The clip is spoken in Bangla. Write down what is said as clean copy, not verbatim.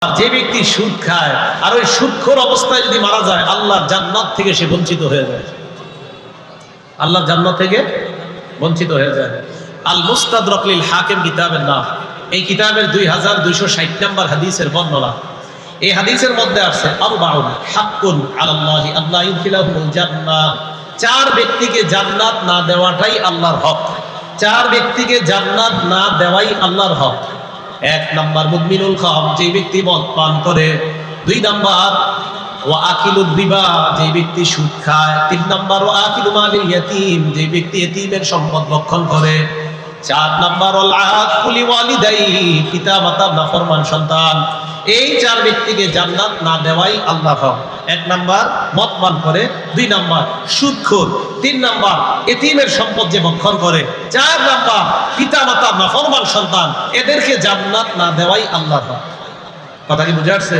যে ব্যক্তি সুদ খায় আর ওই সুদখোর অবস্থায় যদি মারা যায়, আল্লাহর জান্নাত থেকে সে বঞ্চিত হয়ে যায়। আল্লাহর জান্নাত থেকে বঞ্চিত হয়ে যায়। আল মুস্তাদরাক লিল হাকিম কিতাবের নাম। এই কিতাবের 2260 নম্বর হাদিসের বর্ণনা। এই হাদিসের মধ্যে আছে আরবাউন হাক্কুন আলাল্লাহি আল্লা ইউদখিলাহুল জান্নাহ। 4 ব্যক্তিকে জান্নাত না দেওয়াটাই আল্লাহর হক। 4 ব্যক্তিকে জান্নাত না দেওয়াই আল্লাহর হক। 1 নাম্বার মুদমিনুল খাম, যে ব্যক্তি মদ পান করে। 2 নাম্বার ওয়া আকিলুর রিবা, যে ব্যক্তি সুদ খায়। 3 নাম্বার ওয়া আকিলু মালিল ইয়াতীম, যে ব্যক্তি এতিমের সম্পদ ভক্ষণ করে। 4 নাম্বার ওয়াল আকুল লিওয়ালিদাইহি, পিতা মাতার নাফরমান সন্তান। এই 4 ব্যক্তিকে জান্নাত না দেওয়াই আল্লাহর হক। 1 নাম্বার মদ পান করে, 2 নাম্বার সুদখোর, 3 নাম্বার এতিমের সম্পদ যে ভক্ষণ করে, 4 নাম্বার পিতা মাতার নাফরমান সন্তান। এদেরকে জান্নাত না দেওয়াই আল্লাহর হক। কথা কি বুঝে আসছে?